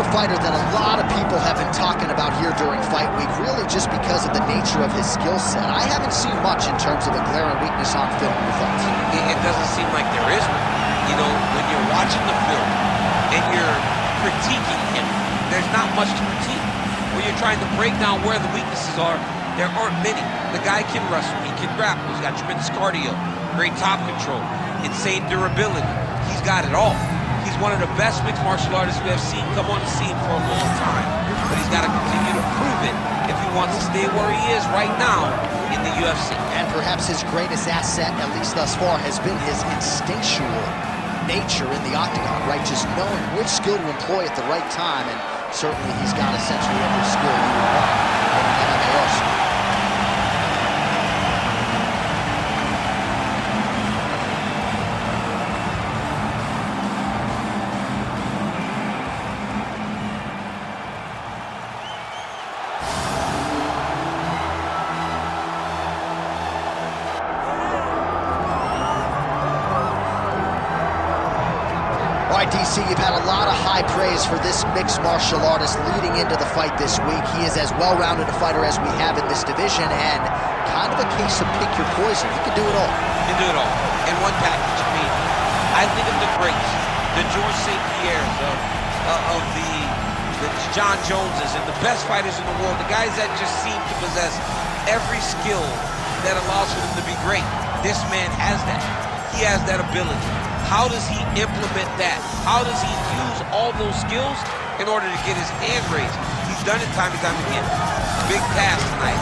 a fighter that a lot of people have been talking about here during fight week, really just because of the nature of his skill set. I haven't seen much in terms of a glaring weakness on film. Your thoughts? It doesn't seem like there is one. You know, when you're watching the film and you're critiquing him, there's not much to critique. When you're trying to break down where the weaknesses are, there aren't many. The guy can wrestle, he can grapple, he's got tremendous cardio, great top control, insane durability. He's got it all. He's one of the best mixed martial artists we have seen come on the scene for a long time. But he's got to continue to prove it if he wants to stay where he is right now in the UFC. And perhaps his greatest asset, at least thus far, has been his instinctual nature in the octagon, right? Just knowing which skill to employ at the right time, and certainly he's got essentially every skill you would want in an MMA arsenal. All right, DC, you've had a lot of high praise for this mixed martial artist leading into the fight this week. He is as well-rounded a fighter as we have in this division, and kind of a case of pick your poison. He can do it all. He can do it all in one package. I mean, I think of the greats, the George St. Pierres, of the John Joneses, and the best fighters in the world, the guys that just seem to possess every skill that allows for them to be great. This man has that. He has that ability. How does he implement that? How does he use all those skills in order to get his hand raised? He's done it time and time again. Big task tonight.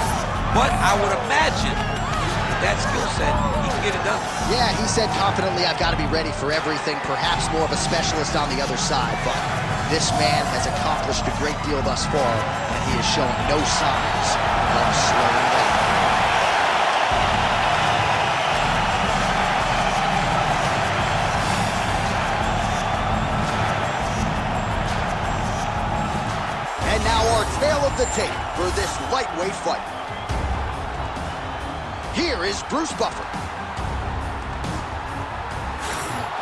But I would imagine that skill set, he can get it done. Yeah, he said confidently, I've got to be ready for everything, perhaps more of a specialist on the other side, but this man has accomplished a great deal thus far, and he is showing no signs of slowing down. And now our tale of the tape for this lightweight fight. Here is Bruce Buffer.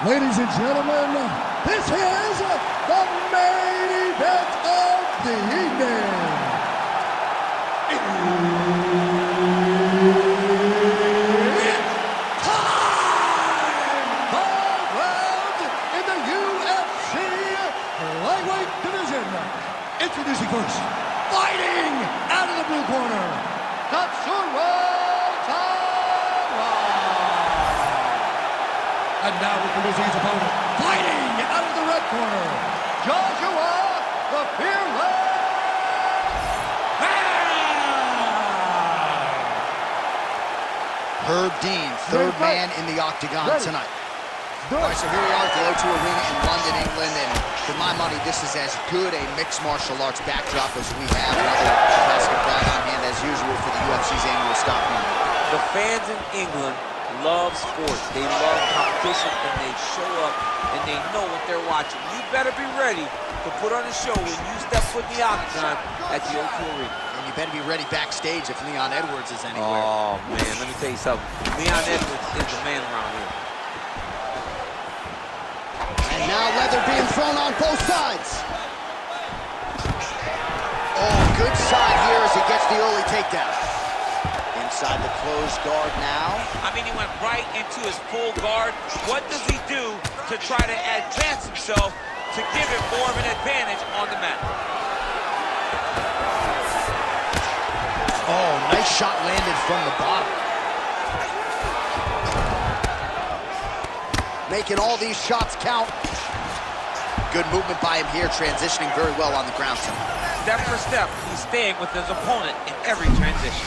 Ladies and gentlemen, this is the main event of the evening. It's time! 5 rounds in the UFC lightweight division. Introducing first, fighting out of the blue corner, Tatsuro Taira. And now introducing his opponent, fighting out of the red corner, Joshua the Fearless. Herb Dean, third man in the octagon tonight. All right, so here we are at the O2 Arena in London, England, and for my money, this is as good a mixed martial arts backdrop as we have. Another classic fight on hand, as usual, for the UFC's annual stock meeting. The fans in England love sports. They love competition, and they show up, and they know what they're watching. You better be ready to put on a show when you step foot in the octagon at the O2 Arena. And you better be ready backstage if Leon Edwards is anywhere. Oh, man, let me tell you something. Leon Edwards is the man around here. And now leather being thrown on both sides. Oh, good side here as he gets the early takedown. Inside the closed guard now. I mean, he went right into his full guard. What does he do to try to advance himself to give him more of an advantage on the mat? Oh, nice shot landed from the bottom. Making all these shots count. Good movement by him here, transitioning very well on the ground tonight. Step for step, he's staying with his opponent in every transition.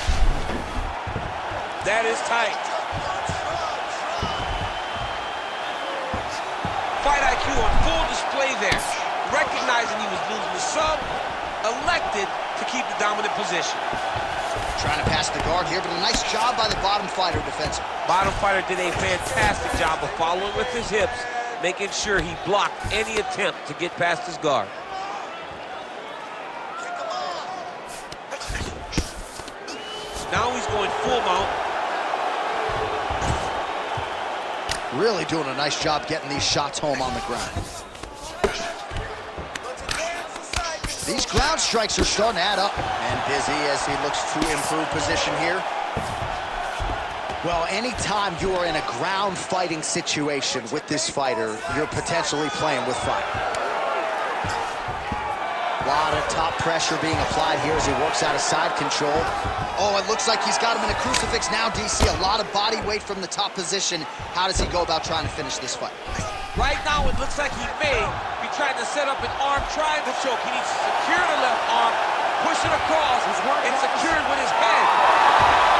That is tight. Fight IQ on full display there. Recognizing he was losing the sub, elected to keep the dominant position. Trying to pass the guard here, but a nice job by the bottom fighter defensive. Bottom fighter did a fantastic job of following with his hips, making sure he blocked any attempt to get past his guard. Now he's going full mount. Really doing a nice job getting these shots home on the ground. These ground strikes are starting to add up. And busy as he looks to improve position here. Well, anytime you are in a ground fighting situation with this fighter, you're potentially playing with fire. A lot of top pressure being applied here as he works out of side control. Oh, it looks like he's got him in a crucifix now, DC. A lot of body weight from the top position. How does he go about trying to finish this fight? Right now, it looks like he may be trying to set up an arm triangle choke. He needs to secure the left arm, push it across, and secure it with his head.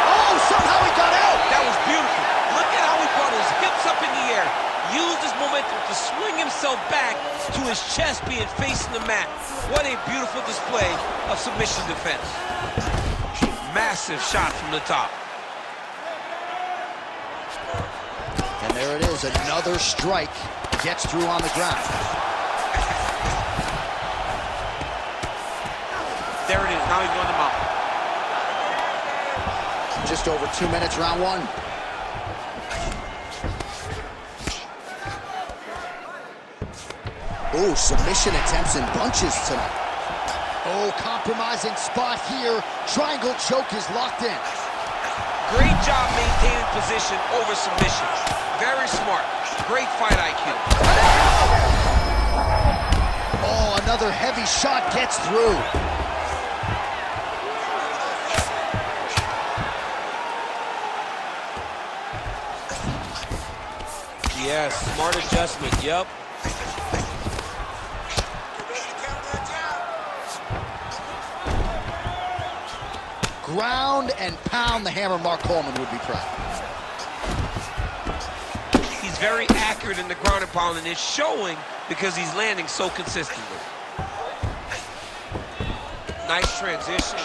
Oh, somehow he got out! That was beautiful. Look at how he brought his hips up in the air. Used his momentum to swing himself back to his chest being facing the mat. What a beautiful display of submission defense. Massive shot from the top. And there it is, another strike gets through on the ground. There it is, now he's going to mount. Just over 2 minutes, round one. Oh, submission attempts in bunches tonight. Oh, compromising spot here. Triangle choke is locked in. Great job maintaining position over submission. Very smart. Great fight IQ. Oh, another heavy shot gets through. Yes, smart adjustment, yep. Ground and pound, the hammer Mark Coleman would be proud. He's very accurate in the ground and pound, and it's showing because he's landing so consistently. Nice transition.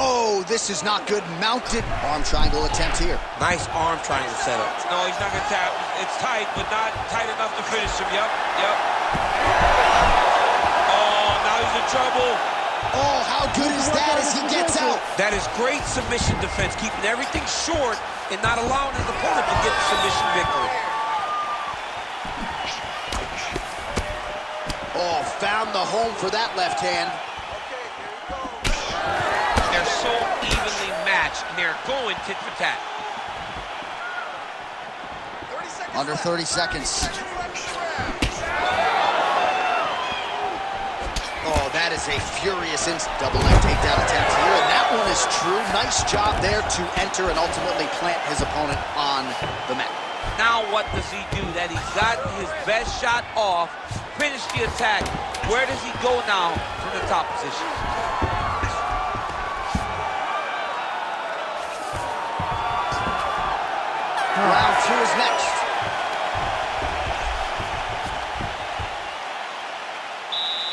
Oh, this is not good. Mounted arm triangle attempt here. Nice arm triangle setup. No, he's not gonna tap. It's tight, but not tight enough to finish him. Yep, yep. Oh, now he's in trouble. Oh, how good is that as he gets out? That is great submission defense, keeping everything short and not allowing his opponent to get the submission victory. Oh, found the home for that left hand. They're so evenly matched, and they're going tit for tat. Under 30 seconds. Oh, that is a furious double leg takedown attempt here, and that one is true. Nice job there to enter and ultimately plant his opponent on the mat. Now what does he do? That he's got his best shot off, finish the attack. Where does he go now from the top position? Round two is next.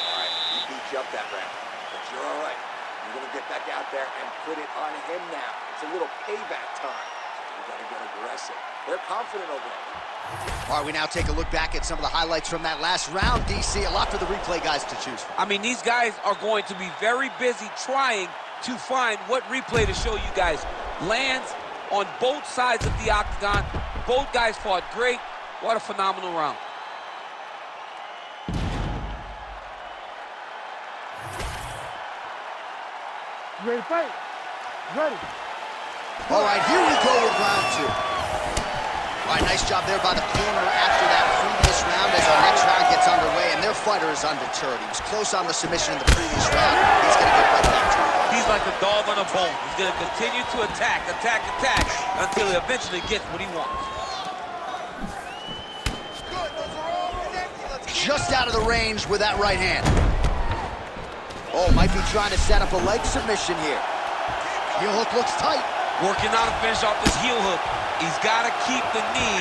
All right, he beat you up that round, but you're all right. You're going to get back out there and put it on him now. It's a little payback time. You got to get aggressive. They're confident over there. All right, we now take a look back at some of the highlights from that last round, DC. A lot for the replay guys to choose from. I mean, these guys are going to be very busy trying to find what replay to show you guys. Lands on both sides of the octagon. Both guys fought great. What a phenomenal round. Ready to fight? Ready. All right, here we go with round two. All right, nice job there by the corner after that previous round as our next round gets underway, and their fighter is undeterred. He was close on the submission in the previous round. He's going to get right back to it. He's like a dog on a bone. He's going to continue to attack, until he eventually gets what he wants. Just out of the range with that right hand. Oh, might be trying to set up a leg submission here. Heel hook looks tight. Working out to finish off this heel hook. He's got to keep the knee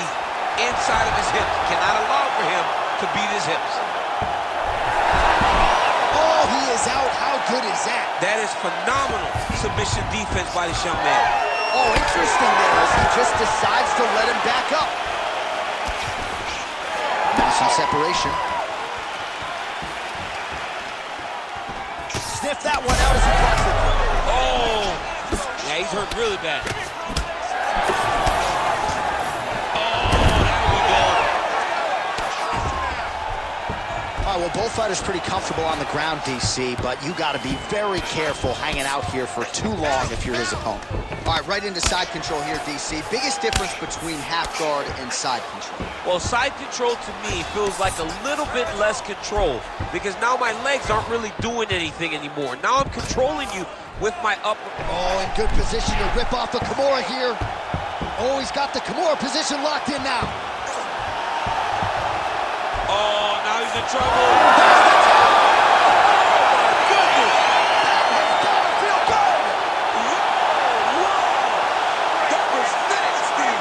inside of his hips. Cannot allow for him to beat his hips. Oh, he is out. How good is that? That is phenomenal submission defense by this young man. Oh, interesting there as he just decides to let him back up. Now some separation. Sniff that one out as he blocks it. Oh, yeah, he's hurt really bad. Oh, there we go. All right, well, both fighters pretty comfortable on the ground, DC, but you got to be very careful hanging out here for too long if you're his opponent. All right, right into side control here, DC. Biggest difference between half guard and side control? Well, side control to me feels like a little bit less control because now my legs aren't really doing anything anymore. Now I'm controlling you with my upper. Oh, in good position to rip off the Kimura here. Oh, he's got the Kimura position locked in now. Oh, now he's in trouble. Oh, my goodness. That's gotta feel good. Whoa. That was nasty.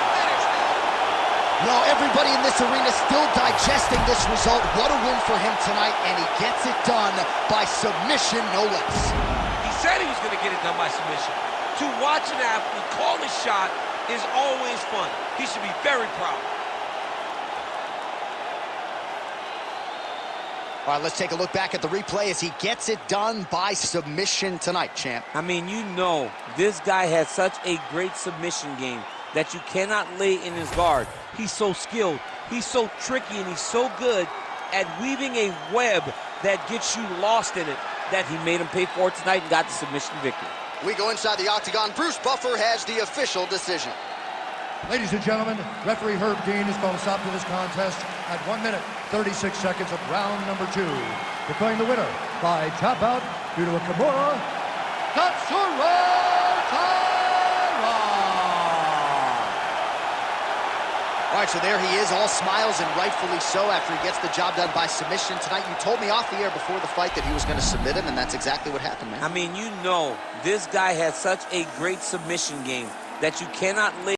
Well, everybody in this arena still digesting this result. What a win for him tonight, and he gets it done by submission, no less. He said he was going to get it done by submission. To watch an athlete call a shot is always fun. He should be very proud. All right, let's take a look back at the replay as he gets it done by submission tonight, champ. I mean, you know, this guy has such a great submission game that you cannot lay in his guard. He's so skilled, he's so tricky, and he's so good at weaving a web that gets you lost in it that he made him pay for it tonight and got the submission victory. We go inside the octagon. Bruce Buffer has the official decision. Ladies and gentlemen, referee Herb Dean has called a stop to this contest at 1 minute, 36 seconds of round number 2. Declaring the winner by tap out due to a Kimura, Tatsuro Taira. All right, so there he is, all smiles and rightfully so after he gets the job done by submission tonight. You told me off the air before the fight that he was going to submit him, and that's exactly what happened, man. I mean, you know, this guy has such a great submission game that you cannot lay